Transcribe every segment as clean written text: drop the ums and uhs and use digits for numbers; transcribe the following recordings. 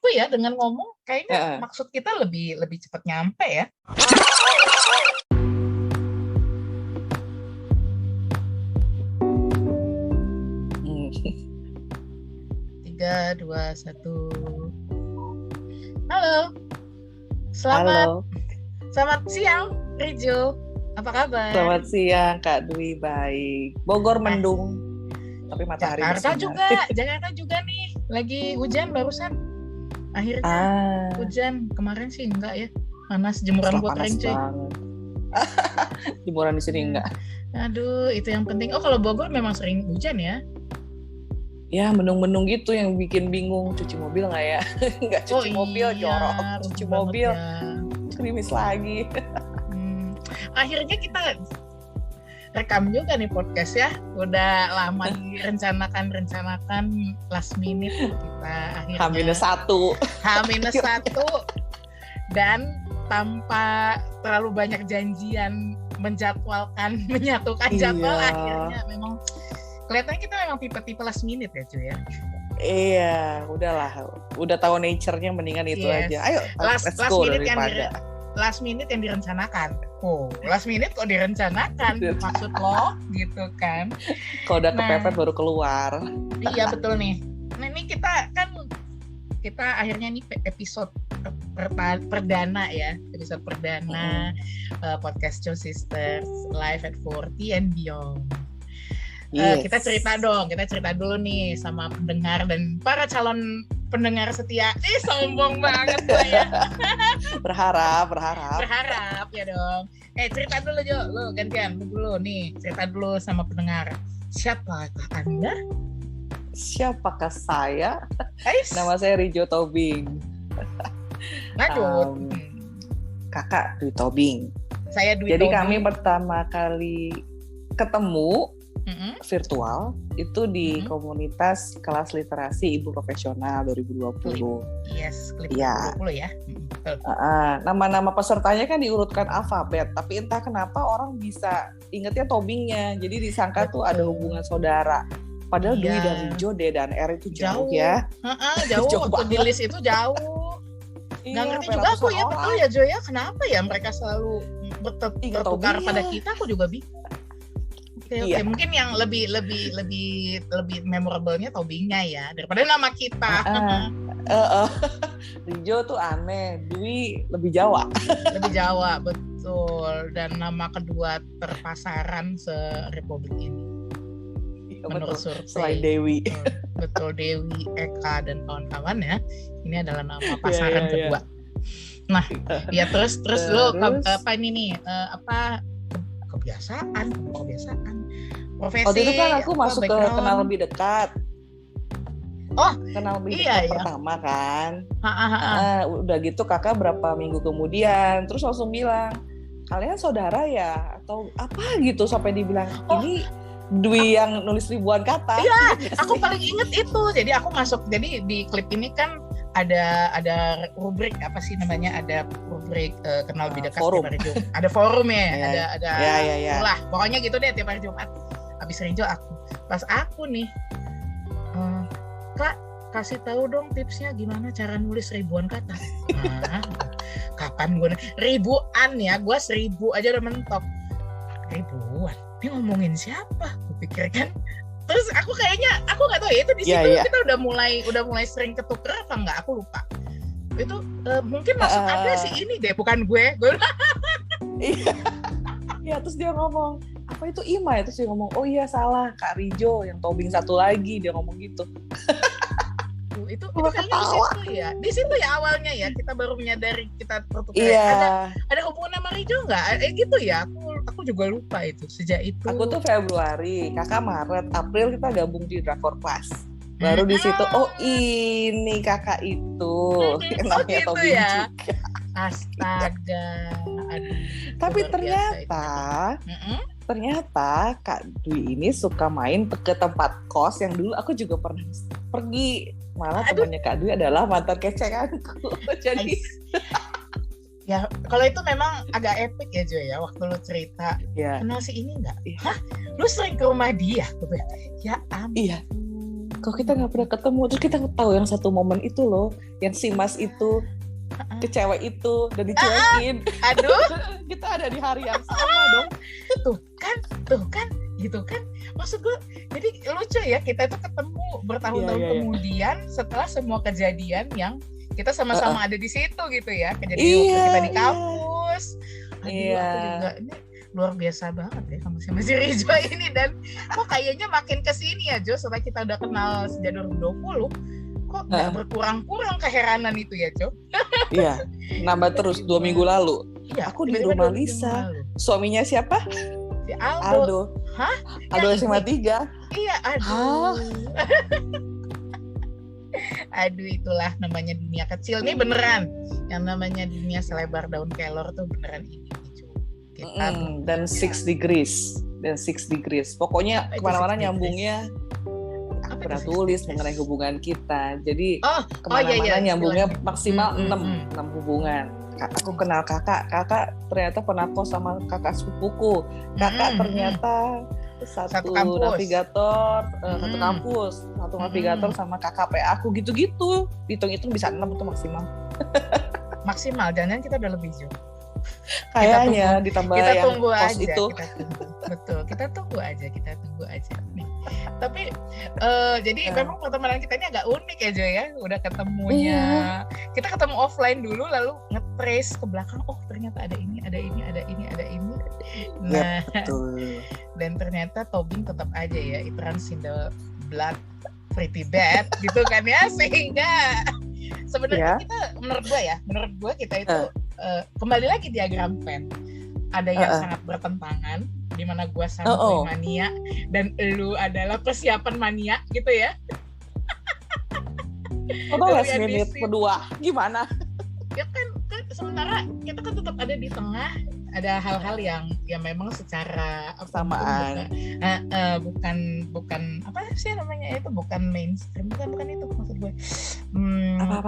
menurutku ya dengan ngomong kayaknya maksud kita lebih cepat nyampe ya. 3, 2, 1. Halo. Selamat siang, Rijo. Apa kabar? Selamat siang, Kak Dwi. Baik. Bogor mendung, tapi matahari bersinar. Jakarta juga nih. Lagi hujan barusan. Akhirnya hujan. Kemarin sih enggak ya. Panas, jemuran buat kering cuy. Jemuran di sini enggak. Aduh, itu yang penting. Oh, kalau Bogor memang sering hujan ya? Ya, mendung-mendung gitu yang bikin bingung. Cuci mobil nggak ya? Nggak cuci mobil, jorok. Cuci mobil, krimis lagi. Akhirnya kita rekam juga nih podcast ya. Udah lama direncanakan last minute kita akhirnya H-1 dan tanpa terlalu banyak janjian menyatukan jadwal. Akhirnya memang kelihatannya kita memang tipe-tipe last minute ya cuy ya. Iya, udah tahu nature-nya mendingan itu aja. Ayo, let's go daripada last minute yang direncanakan. Oh, last minute kok direncanakan? Maksud lo gitu kan? Kalau udah kepepet baru keluar. Iya betul nih. Nah ini kita akhirnya nih episode perdana ya, episode perdana podcast Cho Sisters Live at 40 and Beyond. Yes. Kita cerita dulu nih sama pendengar dan para calon pendengar setia. Sombong banget gue ya. Berharap ya dong. Cerita dulu Jo, lu gantian dulu nih, cerita dulu sama pendengar. Siapakah Anda? Siapakah saya? Nama saya Rijo Tobing. Kakak Dwi Tobing. Saya Dwi Jadi Tobing. kami pertama kali ketemu virtual itu di komunitas kelas literasi Ibu Profesional 2020. Yes, klip 2020 ya. Nama-nama pesertanya kan diurutkan alfabet, tapi entah kenapa orang bisa ingetnya Tobingnya. Jadi disangka tuh ada hubungan saudara. Padahal Dwi dan Rijo, D dan R itu jauh ya. Jauh. Waktu di list itu jauh. Nggak ngerti juga aku ya, betul ya Jo ya. Kenapa ya mereka selalu bertukar pada kita? Aku juga bingung. Oke. Mungkin yang lebih memorable-nya Tobingnya ya daripada nama kita. Rijo tuh aneh, Dwi lebih Jawa. Lebih Jawa, betul. Dan nama kedua terpasaran se-Republik ini. Ya, menurut betul. survei. Selain Dewi. Betul, Dewi, Eka dan kawan-kawan ya. Ini adalah nama pasaran kedua. Nah, ya terus lo apa ini nih? Kebiasaan. Profesi. Waktu itu kan aku masuk ke kenal lebih dekat. Kenal lebih dekat pertama kan. Udah gitu kakak berapa minggu kemudian terus langsung bilang, kalian saudara ya atau apa gitu, sampai dibilang ini Dwi yang nulis ribuan kata. Iya, aku paling inget itu. Jadi aku masuk, jadi di klip ini kan ada rubrik apa sih namanya, ada rubrik kenal lebih dekat tiap hari Jumat. Ada forum ya, ada lah pokoknya gitu deh tiap hari Jumat. Habis Rijo pas aku nih, Kak kasih tahu dong tipsnya gimana cara nulis ribuan kata. Kapan gue ribuan ya, gue 1000 aja udah mentok. Ribuan, ini ngomongin siapa? Gue pikir kan. Terus aku nggak tahu ya itu di situ kita udah mulai sering ketuker apa nggak, aku lupa. Itu mungkin maksud ada sih ini deh, bukan gue. Iya, terus dia ngomong apa itu Ima ya, terus dia ngomong oh iya salah Kak Rijo yang Tobing satu lagi, dia ngomong gitu. Itu kayaknya di situ ya awalnya ya kita baru menyadari kita pertukaran. Ada hubungan sama Rijo nggak? Gitu ya, aku juga lupa itu sejak itu. Aku tuh Februari, kakak Maret, April kita gabung di Drakor Class. Baru di situ ini kakak itu namanya gitu Tobing ya? juga. Astaga. Aduh, tapi ternyata Kak Dwi ini suka main ke tempat kos yang dulu aku juga pernah pergi. Malah temannya Kak Dwi adalah mantan kecekanku. Jadi ya kalau itu memang agak epic ya Jo ya, waktu lu cerita kenal si ini nggak? Hah? Lu sering ke rumah dia? Ya ampun. Iya. kok kita nggak pernah ketemu, terus kita tahu yang satu momen itu loh, yang si Mas itu ke cewek itu dan dicuekin. Aduh, kita ada di hari yang sama dong. Tuh kan, gitu kan. Maksud gue, jadi lucu ya, kita tuh ketemu bertahun-tahun kemudian setelah semua kejadian yang kita sama-sama ada di situ gitu ya. Kejadian waktu kita di kampus. Aduh, aku juga ini luar biasa banget ya sama si Rizwa ini, dan kok kayaknya makin kesini ya Jo, setelah kita udah kenal sejak 2020 kok nggak berkurang-kurang keheranan itu ya Jo. Iya, nambah terus 2 minggu lalu. Iya, aku di rumah Lisa. Suaminya siapa? Si Aldo. Hah? Aldo SMA 3. Iya, aduh. Aduh, itulah namanya dunia kecil nih beneran. Yang namanya dunia selebar daun kelor tuh beneran ini. Dan 6 degrees. Pokoknya kemana-mana nyambungnya. Aku pernah tulis mengenai hubungan kita. Jadi kemana-mana nyambungnya maksimal 6 hubungan. Aku kenal kakak ternyata pernah kos sama kakak sepupuku. Kakak ternyata satu navigator, satu kampus, satu navigator sama kakak PA aku, gitu-gitu. Hitung-hitung bisa 6 itu maksimal. Maksimal, jangan kita udah lebih Jo. Kayaknya ditambah kita yang tunggu kos aja, itu. Betul, kita tunggu aja nih. Tapi jadi memang pertemanan kita ini agak unik ya Jo ya. Udah ketemunya, kita ketemu offline dulu lalu nge-trace ke belakang. Oh ternyata ada ini. Nah, betul. Dan ternyata Tobing tetap aja ya, it runs in the blood pretty bad gitu kan ya, sehingga sebenarnya kita menurut gue kita itu kembali lagi diagram Venn. Ada yang sangat bertentangan, di mana gue santuy mania dan lu adalah persiapan mania gitu ya. Last minute berdua gimana? Ya kan sementara kita kan tetap ada di tengah. Ada hal-hal yang memang secara samaan bukan apa sih namanya itu, bukan mainstream, bukan itu maksud gue,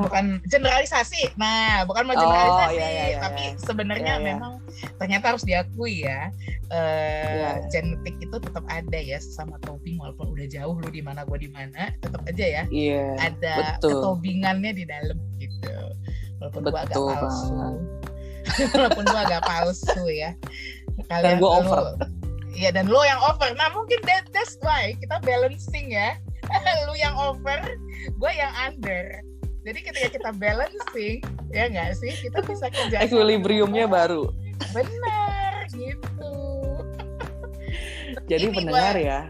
bukan generalisasi. Nah, bukan mau generalisasi, tapi sebenarnya memang ternyata harus diakui ya, genetik itu tetap ada ya sama Tobing, walaupun udah jauh lu di mana gue di mana, tetap aja ya ada ketobingannya di dalam gitu, walaupun gue agak palsu. Walaupun gue agak palsu ya. Dan gue over. Iya, dan lo yang over. Nah mungkin that's why kita balancing ya. Lu yang over, gue yang under. Jadi ketika kita balancing, ya nggak sih, kita bisa kerja. Equilibriumnya baru. Benar gitu. Jadi pendengar ya,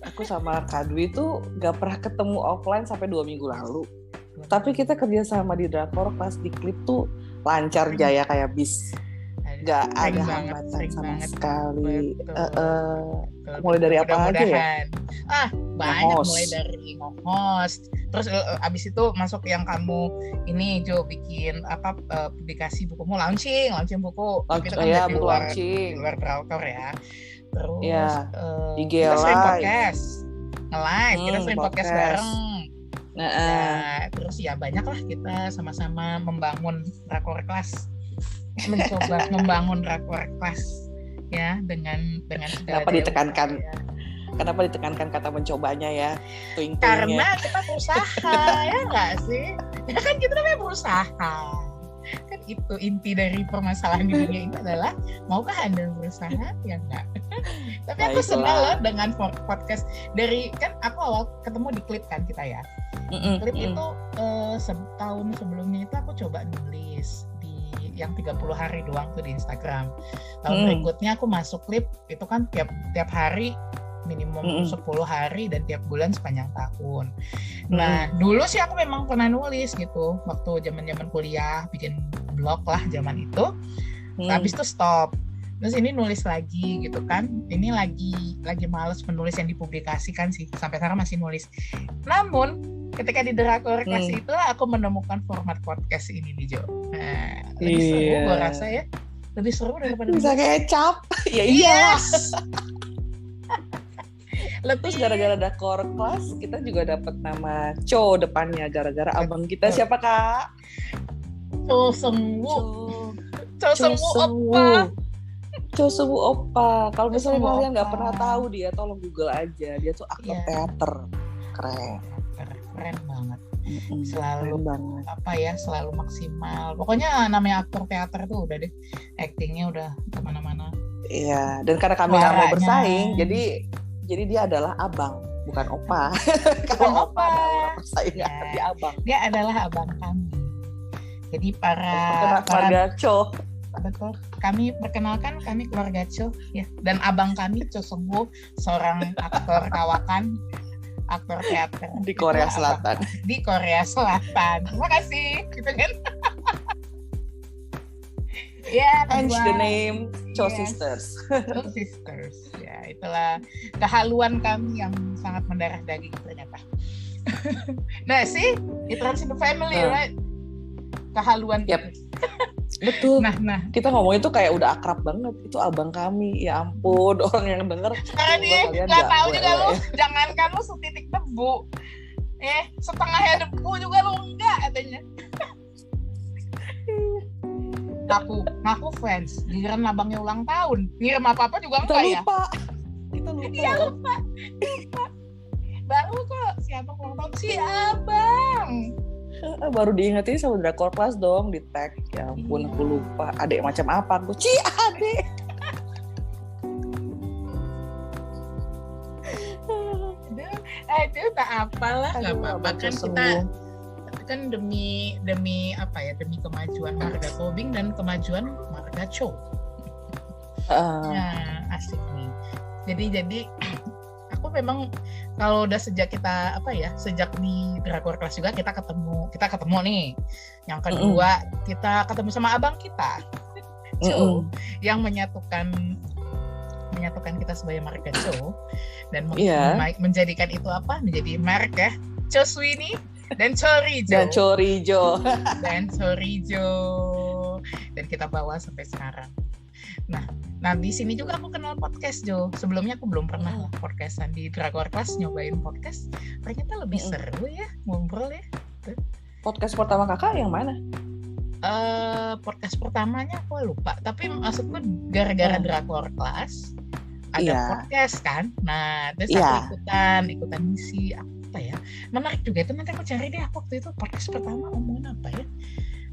aku sama Kak Dwi tuh gak pernah ketemu offline sampai 2 minggu lalu. Tapi kita kerja sama di Drakor pas di klip tuh lancar jaya kayak bis, gak ada hambatan sama sekali. Mulai dari apa aja ya? Banyak, mulai dari nge-host, terus abis itu masuk yang kamu ini Jo bikin publikasi bukumu, launching buku. Kita kan buku launching luar Drakor ya. Terus IG kita sering live, podcast, nge-live, kita sering podcast bareng. Nah, terus ya banyak lah kita sama-sama membangun Drakor Kelas, mencoba membangun Drakor Kelas ya dengan segala. Kenapa ditekankan kata mencobanya ya? Karena kita berusaha ya nggak sih? Ya kan kita namanya berusaha. Kan itu inti dari permasalahan di dunia ini adalah maukah Anda berusaha ya enggak. Tapi aku senang loh dengan podcast dari, kan aku awal ketemu di klip kan kita ya. Klip itu setahun sebelumnya itu aku coba nulis di yang 30 hari doang tuh di Instagram. Tahun berikutnya aku masuk klip itu kan tiap hari minimum 10 hari dan tiap bulan sepanjang tahun. Nah, dulu sih aku memang pernah nulis gitu waktu zaman-zaman kuliah, bikin blog lah zaman itu. Habis itu stop. Terus ini nulis lagi gitu kan. Ini lagi males menulis yang dipublikasikan sih. Sampai sekarang masih nulis. Namun ketika di Drakor Kelas itulah aku menemukan format podcast ini nih Jo. Nah, lebih seru gue rasa ya. Lebih seru daripada bisa kecap. Ya iya. Terus gara-gara Drakor Kelas kita juga dapat nama Cho depannya gara-gara abang kita siapa Kak? Cho Sengwu Oppa. Cho Sengwu Oppa. Kalau misalnya kalian nggak pernah tahu dia, tolong Google aja. Dia tuh aktor teater. Keren banget. Selalu banget. Selalu maksimal. Pokoknya namanya aktor teater tuh udah deh, actingnya udah kemana-mana. Iya, dan karena kami nggak mau bersaing, jadi dia adalah abang, bukan opa. Kalau opa ada orang bersaing, dia abang. Dia adalah abang kami. Jadi para keluarga Cho. Betul. Kami perkenalkan, kami keluarga Cho, ya. Dan abang kami Cho Sung-woo, seorang aktor kawakan, aktor teater di Korea Selatan. Di Korea Selatan. Terima kasih, gitu kan. Ya, hence the name Cho Sisters. Cho Sisters. Ya, itulah kehaluan kami yang sangat mendarah daging ternyata. Nah, it runs in the family, right? Kehaluan. Yep. Betul. Nah, kita ngomong itu kayak udah akrab banget. Itu abang kami. Ya ampun, orang yang denger. Kalian nggak tahu juga lu. Jangankan lu setitik debu. Setengahnya debu juga lu enggak katanya. Ngaku fans, giliran abangnya ulang tahun, ngirim apa-apa juga enggak ya? Kita lupa. Iya lupa. Baru kok si abang ulang tahun, si abang. Baru diingetin sama Drakor Class dong, di tag. Ya ampun, aku lupa. Adek macam apa? Aku adek. Itu tak apalah, nggak apa-apa kan kita. Kan demi kemajuan marga Tobing dan kemajuan marga Cho. Nah, asik nih. Jadi aku memang kalau udah sejak kita sejak di Drakor Class juga kita ketemu nih. Yang kedua kita ketemu sama abang kita, Cho, yang menyatukan kita sebagai marga Cho dan menjadikan itu menjadi merek ya, Cho Sweeney dan Chorijo. Dan kita bawa sampai sekarang. Nah di sini juga aku kenal podcast Jo. Sebelumnya aku belum pernah podcastan di Drakor Class, nyobain podcast. Ternyata lebih seru ya ngobrol ya. Podcast pertama kakak yang mana? Podcast pertamanya aku lupa. Tapi maksudku gara-gara Drakor Class ada podcast kan. Nah terus aku ikutan ngisi. Menarik juga itu, nanti aku cari deh waktu itu podcast pertama ngomongin apa ya.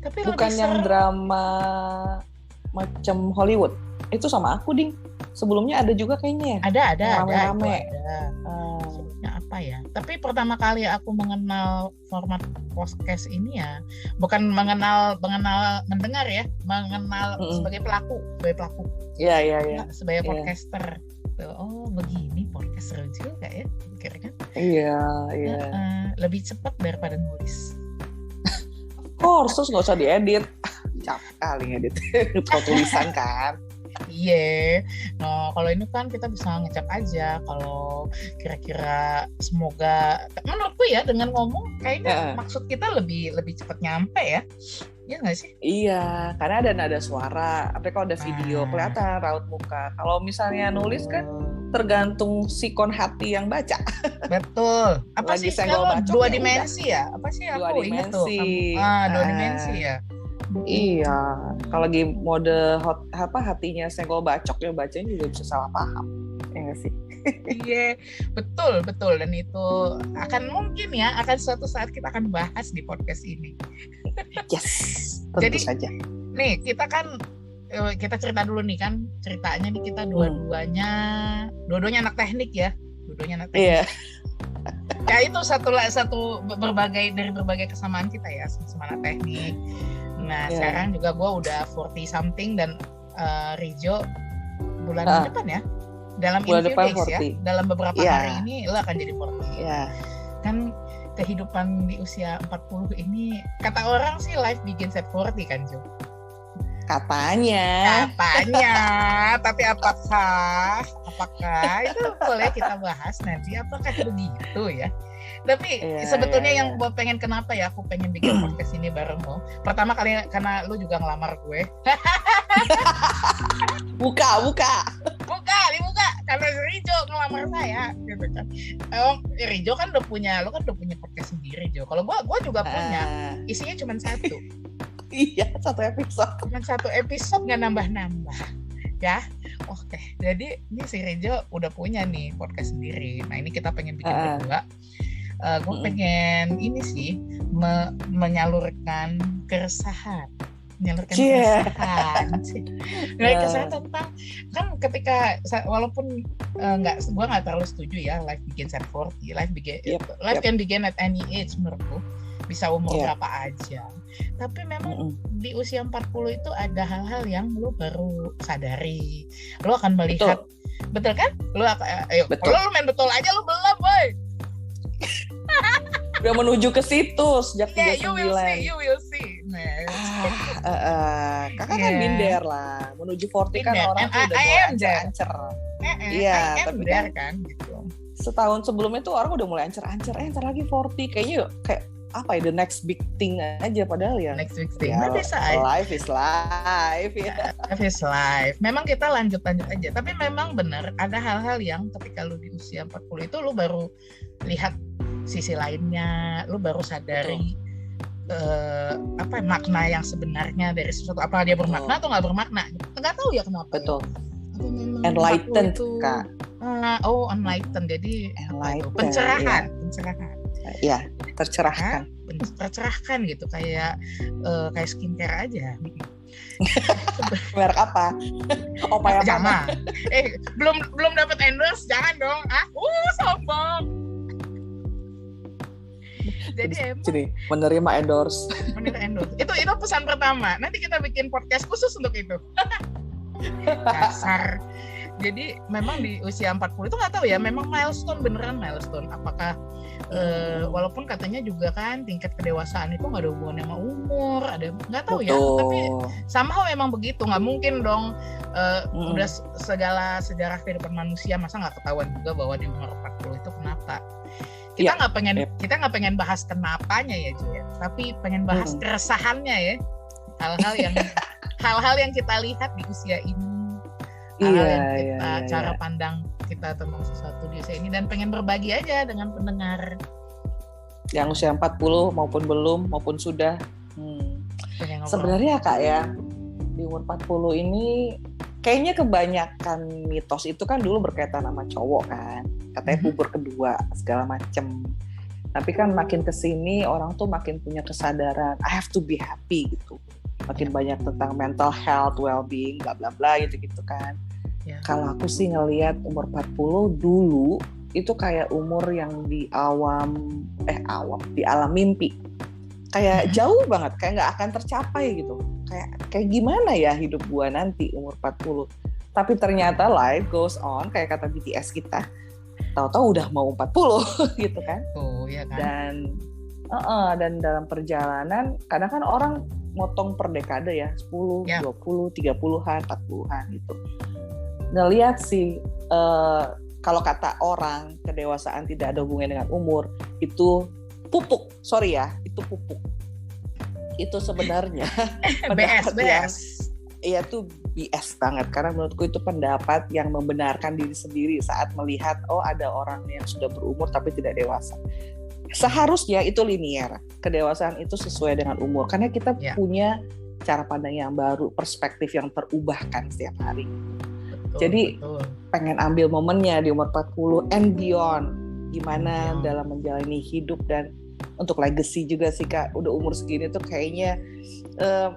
Tapi bukan yang drama macam Hollywood itu sama aku ding. Sebelumnya ada juga kayaknya. Ada. Rame-rame. Sebelumnya apa ya? Tapi pertama kali aku mengenal format podcast ini ya, bukan mengenal mendengar ya, mengenal sebagai pelaku. Iya. Sebagai podcaster. Oh begini podcast seru juga ya, kira kan? Iya. Lebih cepat daripada nulis. Terus nggak usah diedit, capek kali ngedit tulisan kan? Iya. Nah kalau ini kan kita bisa ngecap aja. Kalau kira-kira semoga, menurutku ya dengan ngomong kayaknya maksud kita lebih cepat nyampe ya. Iya nggak sih? Iya, karena ada nada suara. Tapi kalau ada video kelihatan raut muka. Kalau misalnya nulis kan tergantung sikon hati yang baca. Betul. Apa lagi sih kalau dua dimensi ya? Apa sih aku ingat tuh? Dua dimensi ya. Iya, kalau lagi mode hatinya senggol bacok ya bacanya juga bisa salah paham. Ya nggak sih? Iya, betul dan itu akan suatu saat kita akan bahas di podcast ini. Yes, tentu saja. Nih kita cerita dulu nih kan, ceritanya nih kita dua-duanya anak teknik ya, Iya. Ya itu satu dari berbagai kesamaan kita ya, sama anak teknik. Nah sekarang juga gue udah 40 something dan Rijo bulan depan ya. Dalam bulan depan 40. Ya, dalam beberapa hari ini lo akan jadi 40. Kan kehidupan di usia 40 ini kata orang sih life begins at 40 kan Jo? Katanya, tapi apakah itu boleh kita bahas nanti, apakah begitu ya? Tapi sebetulnya yang gue pengen, kenapa ya aku pengen bikin podcast ini bareng lo. Pertama kali karena lo juga ngelamar gue. Buka. Karena Rijo ngelamar saya, gitu kan. Rijo kan lo kan udah punya podcast sendiri Jo. Kalau gue juga punya, isinya cuma satu. Iya, cuma satu episode nggak nambah-nambah. Ya, oke. Jadi ini si Rijo udah punya nih podcast sendiri. Nah ini kita pengen bikin berdua. Gue pengen ini sih menyalurkan keresahan. Keresahan tentang kan ketika walaupun gue nggak terlalu setuju ya life begins at 40, life can begin at any age menurutku, bisa umur berapa aja, tapi memang di usia 40 itu ada hal-hal yang lo baru sadari, lo akan melihat betul kan, kalau lo main betul aja lo belum boy. Udah menuju ke situ sejak 39. You will see. Kakak kan minder lah. Menuju 40 kan orang tuh udah mulai ancer-ancer. Iya, tapi kan gitu. Setahun sebelumnya tuh orang udah mulai ancer-ancer. Ntar lagi 40. Kayaknya kayak apa ya, the next big thing aja, padahal ya. Next big thing. Life is life. Life is life. Memang kita lanjut aja. Tapi memang benar ada hal-hal yang ketika lu di usia 40 itu lu baru lihat sisi lainnya, lu baru sadari makna yang sebenarnya dari sesuatu, apa dia bermakna atau nggak bermakna, nggak tahu ya kenapa. Betul. Enlightened Kak. Enlightened, jadi pencerahan. Iya, tercerahkan. Tercerahkan gitu, kayak skincare aja. Merek apa? Opaya jangan. Belum dapat endorse, jangan dong. Sombong. Jadi menerima endorse. Itu pesan pertama. Nanti kita bikin podcast khusus untuk itu. Dasar. Jadi memang di usia 40 itu nggak tahu ya, memang beneran milestone. Apakah walaupun katanya juga kan tingkat kedewasaan itu nggak ada hubungannya sama umur, ada nggak tahu ya. Tapi somehow memang begitu. Nggak mungkin dong udah segala sejarah kehidupan manusia masa nggak ketahuan juga bahwa di umur 40 itu kenapa. Kita nggak pengen bahas kenapanya ya Ju ya, tapi pengen bahas keresahannya ya, hal-hal yang kita lihat di usia ini, cara pandang kita tentang sesuatu di usia ini, dan pengen berbagi aja dengan pendengar yang usia 40 maupun belum maupun sudah. Sebenarnya Kak ya, di umur 40 ini kayaknya kebanyakan mitos itu kan dulu berkaitan sama cowok kan, katanya puber kedua segala macem. Tapi kan makin kesini orang tuh makin punya kesadaran I have to be happy gitu, makin banyak tentang mental health, well-being, bla bla bla gitu kan. Kalau aku sih ngelihat umur 40 dulu itu kayak umur yang di alam mimpi, kayak jauh banget, kayak nggak akan tercapai gitu. Kayak gimana ya hidup gua nanti umur 40. Tapi ternyata life goes on, kayak kata BTS kita. Tahu-tahu udah mau 40 gitu kan. Iya kan. Dan dalam perjalanan kadang kan orang motong per dekade ya, 10, 20, 30-an, 40-an gitu. Ngelihat sih kalau kata orang kedewasaan tidak ada hubungannya dengan umur, itu pupuk. Sorry ya, itu pupuk. Itu sebenarnya BS. Iya tuh BS banget, karena menurutku itu pendapat yang membenarkan diri sendiri saat melihat ada orang yang sudah berumur tapi tidak dewasa. Seharusnya itu linear, kedewasaan itu sesuai dengan umur, karena kita punya cara pandang yang baru, perspektif yang terubahkan setiap hari. Jadi pengen ambil momennya di umur 40 and beyond, gimana dalam menjalani hidup dan untuk legacy juga sih Kak. Udah umur segini tuh kayaknya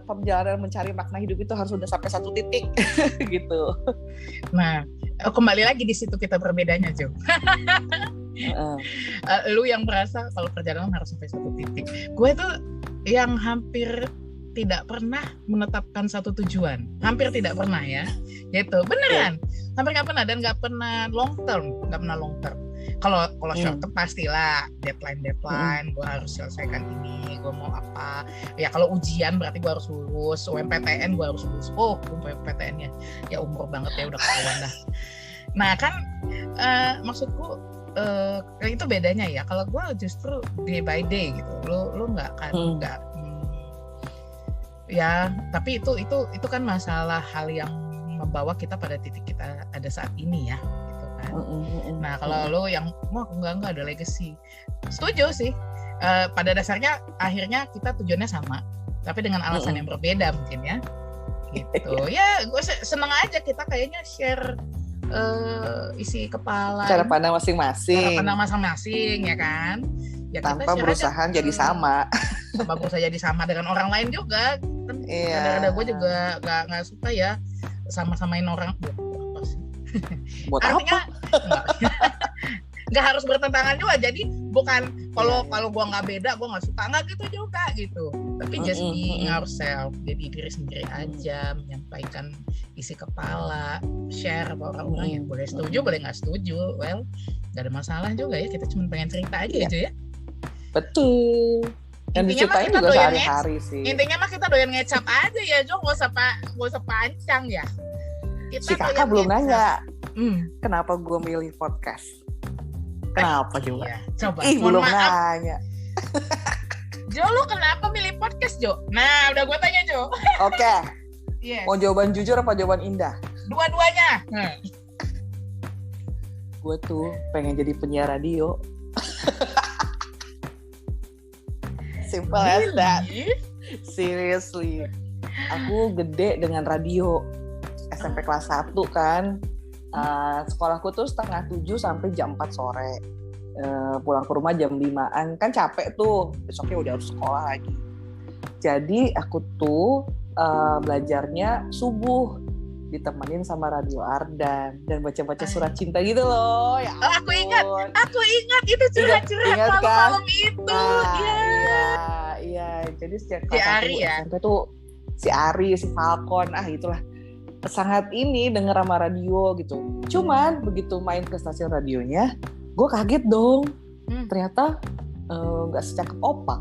perjalanan mencari makna hidup itu harus udah sampai satu titik gitu. Nah, kembali lagi di situ kita berbedanya Jo. Lu yang merasa kalau perjalanan harus sampai satu titik. Gue tuh yang hampir tidak pernah menetapkan satu tujuan, hampir tidak pernah ya, gitu, beneran, hampir nggak pernah, dan nggak pernah long term. Kalau short term pastilah deadline, gue harus selesaikan ini, gue mau apa, ya kalau ujian berarti gue harus lulus, UMPTN gue harus lulus, UMPTN-nya ya umur banget ya, udah ketahuan dah. Nah kan maksudku itu bedanya ya, kalau gue justru day by day gitu, lu nggak kan nggak ya, tapi itu kan masalah hal yang membawa kita pada titik kita ada saat ini ya, gitu kan. Nah kalau lo yang enggak ada legacy, setuju sih. Pada dasarnya akhirnya kita tujuannya sama, tapi dengan alasan yang berbeda mungkin ya, gitu. Ya gue seneng aja kita kayaknya share isi kepala, cara pandang masing-masing ya kan. Ya tanpa berusaha jadi sama. Tanpa berusaha jadi sama dengan orang lain juga. Kan kadang-kadang gue juga nggak suka ya sama-samain orang. Apa sih? Buat artinya apa? Nggak harus bertentangan juga. Jadi bukan kalau gue nggak beda, gue nggak suka, nggak gitu juga gitu. Tapi just being ourselves, jadi diri sendiri aja, menyampaikan isi kepala, share apa orang-orang yang boleh setuju, boleh nggak setuju. Well, nggak ada masalah juga ya. Kita cuma pengen cerita aja gitu ya. Betul. Dan diceritain juga sehari-hari sih. Intinya mah kita doyan ngecap aja ya, Jo. Nggak usah panjang ya. Kita si kakak belum nanya, kenapa gue milih podcast? Kenapa juga? Iya. Coba. Belum nanya. Jo, lu kenapa milih podcast, Jo? Nah, udah gue tanya, Jo. Oke. Yes. Mau jawaban jujur apa jawaban indah? Dua-duanya. Gue tuh pengen jadi penyiar radio. Simple as that. Seriously. Aku gede dengan radio. SMP kelas 1 kan. Sekolahku tuh 6:30 sampai jam 4 sore. Pulang ke rumah jam 5-an. Kan capek tuh. Besoknya udah harus sekolah lagi. Jadi aku tuh belajarnya subuh. Ditemenin sama Radio Ardan dan baca-baca surat cinta gitu loh. Ya aku ingat itu curhat malam-malam itu. Iya. Jadi setiap kelas 1 SMP tuh si Ari, si Falcon, itulah sangat denger sama radio gitu. Cuman begitu main ke stasiun radionya, gue kaget dong. Ternyata nggak secakep Opa.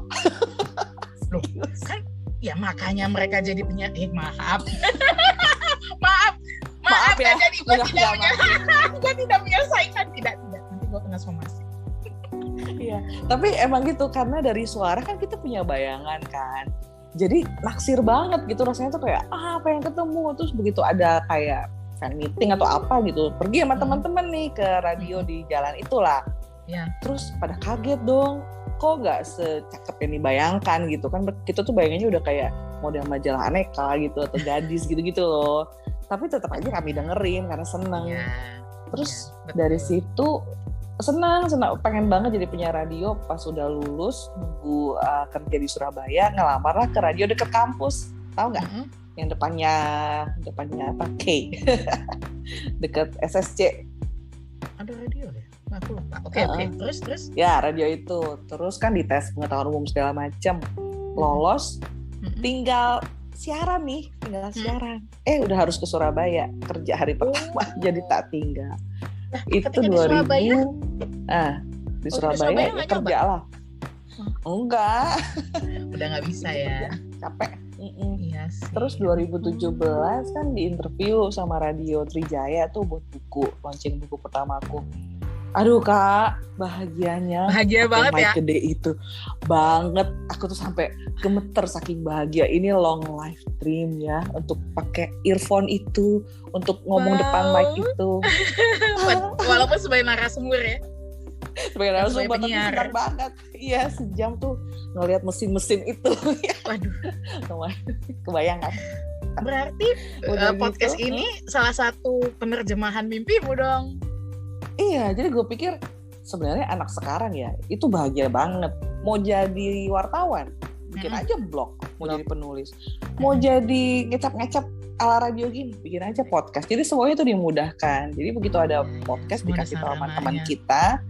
Loh, kan ya makanya mereka jadi penyanyi. Maaf ya. Jadi gue tidak menyelesaikan. Tidak. Nanti gue kena somasi. Iya. Tapi emang gitu, karena dari suara kan kita punya bayangan kan. Jadi naksir banget gitu, rasanya tuh kayak pengen ketemu. Terus begitu ada kayak fan meeting atau apa gitu, pergi sama teman-teman nih ke radio di jalan itulah. Ya. Terus pada kaget dong, kok nggak secakep yang dibayangkan gitu kan. Kita tuh bayangannya udah kayak model majalah Aneka gitu atau gadis gitu-gitu loh. Tapi tetap aja kami dengerin karena seneng. Terus dari situ senang, pengen banget jadi penyiar radio. Pas udah lulus, nunggu kerja di Surabaya, ngelamarlah ke radio deket kampus. Tahu nggak? Yang depannya apa? K. Deket SSC. Ada radio ya? Aku lupa. Oke. Terus? Ya, radio itu. Terus kan dites pengetahuan umum segala macam. Lolos. Tinggal siaran. Udah harus ke Surabaya. Kerja hari pertama, jadi tak tinggal. Nah, itu 2000 di Surabaya ya kerja lah. Enggak, udah nggak bisa ya, capek. Iya sih. Terus 2017 kan diinterview sama Radio Trijaya tuh buat launching buku pertamaku. Aduh Kak, bahagia banget ya. Gede itu banget, aku tuh sampai gemeter saking bahagia. Ini long life dream ya, untuk pakai earphone itu, untuk ngomong depan mic itu. Walaupun sebagai narasumber ya. Sebagai narasumber, tapi senang banget. Iya, sejam tuh ngelihat mesin-mesin itu. Waduh, kebayang kan? Berarti podcast ini salah satu penerjemahan mimpimu dong. Iya, jadi gue pikir sebenarnya anak sekarang ya itu bahagia banget. Mau jadi wartawan, bikin aja blog. Mau jadi penulis, mau jadi ngecap-ngecap ala radio gini, bikin aja podcast. Jadi semuanya itu dimudahkan. Jadi begitu ada podcast dikasih tahu teman-teman kita,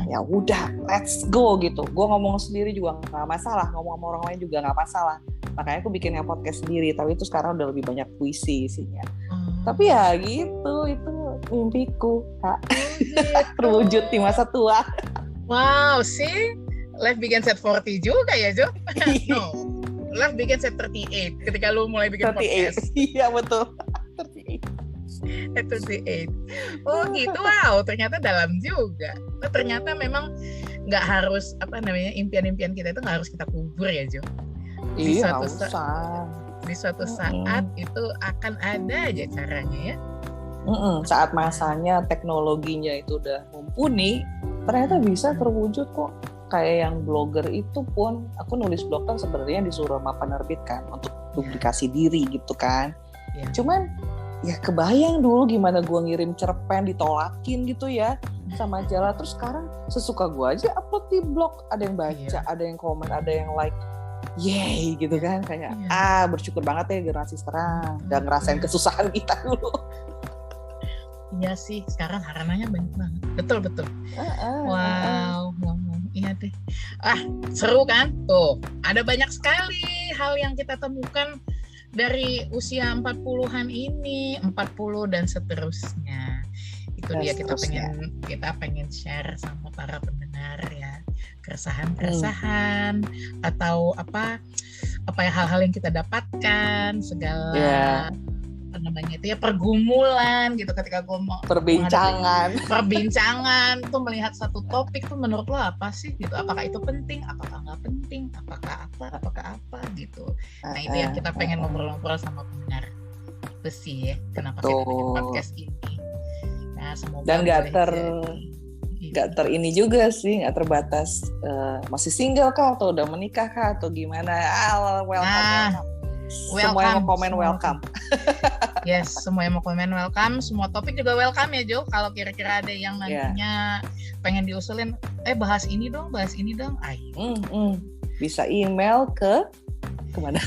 ya udah, let's go gitu. Gue ngomong sendiri juga nggak masalah, ngomong sama orang lain juga nggak masalah. Makanya aku bikinnya podcast sendiri. Tapi itu sekarang udah lebih banyak puisi isinya. Tapi ya gitu, itu mimpiku, Kak. Terwujud di masa tua. Wow, sih. Life begins at 40 juga ya, Jo? No. Life begins at 38 ketika lu mulai bikin 38. Podcast. Iya, betul. 38. Oh gitu, wow. Ternyata dalam juga. Ternyata memang nggak harus, impian-impian kita itu nggak harus kita kubur ya, Jo? Di suatu saat itu akan ada aja caranya ya. Saat masanya teknologinya itu udah mumpuni, ternyata bisa terwujud kok. Kayak yang blogger itu pun, aku nulis blog kan sebenarnya disuruh sama penerbit kan untuk publikasi diri gitu kan. Cuman ya kebayang dulu gimana gue ngirim cerpen ditolakin gitu ya. sama majalah. Terus sekarang sesuka gue aja upload di blog, ada yang baca, ada yang komen, ada yang like, yay gitu kan, kayak bersyukur banget ya generasi sekarang udah ngerasain kesusahan kita dulu. Iya sih, sekarang harananya banyak banget. Betul. Wow. Iya deh. Seru kan? Tuh, ada banyak sekali hal yang kita temukan dari usia 40-an ini, 40 dan seterusnya. Itu dia kita pengen share sama para pendengar ya, keresahan atau apa ya, hal-hal yang kita dapatkan, segala apa namanya itu ya, pergumulan gitu ketika gue mau perbincangan tuh, melihat satu topik tuh menurut lo apa sih gitu, apakah itu penting, apakah nggak penting, apakah apa gitu. Nah itu yang kita pengen ngobrol-ngobrol sama pendengar, itu sih ya kenapa kita bikin podcast ini. Nah semoga dan nggak ini juga sih, nggak terbatas masih single kah atau udah menikah kah atau gimana. Welcome. Semua yang mau komen welcome. Yes, semua yang mau komen welcome. Semua topik juga welcome ya Jo. Kalau kira-kira ada yang nantinya pengen diusulin, bahas ini dong. Bisa email ke kemana?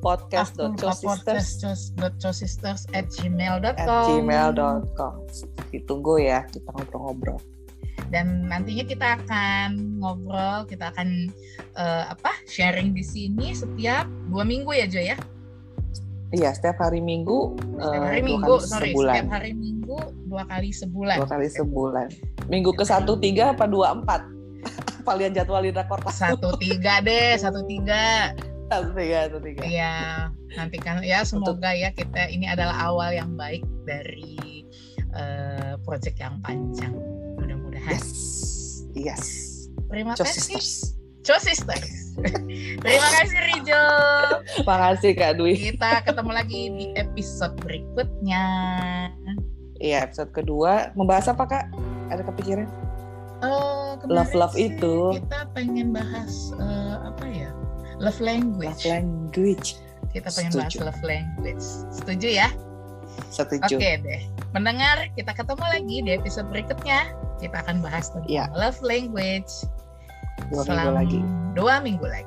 podcast.cosisters@gmail.com. Ditunggu ya, kita ngobrol-ngobrol. Dan nantinya kita akan ngobrol, kita akan sharing di sini setiap 2 minggu ya Jo ya? Iya, setiap hari Minggu. Setiap hari Minggu 2 kali sebulan. 2 kali sebulan. Minggu ke 1-3 apa 2-4? Kalian jadwalin rakor 1-3 deh, 1-3. 1-3. Iya, nanti kan ya semoga ya kita ini adalah awal yang baik dari project yang panjang. Mudah-mudahan. Yes. Terima kasih. Cosisters. Terima kasih Rijo. Makasih Kak Dwi. Kita ketemu lagi di episode berikutnya. Iya, episode kedua. Membahas apa Kak? Ada kepikiran? Love itu. Kita pengen bahas love language. Kita pengen bahas love language. Setuju ya? Setuju. Oke deh. Mendengar, kita ketemu lagi di episode berikutnya. Kita akan bahas tentang love language. 2 minggu lagi.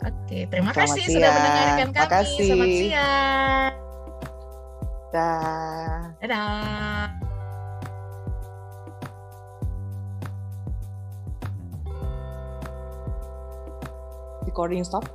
Oke, terima kasih sudah mendengarkan kami. Makasih. Selamat siang. Dadah. Recording stop.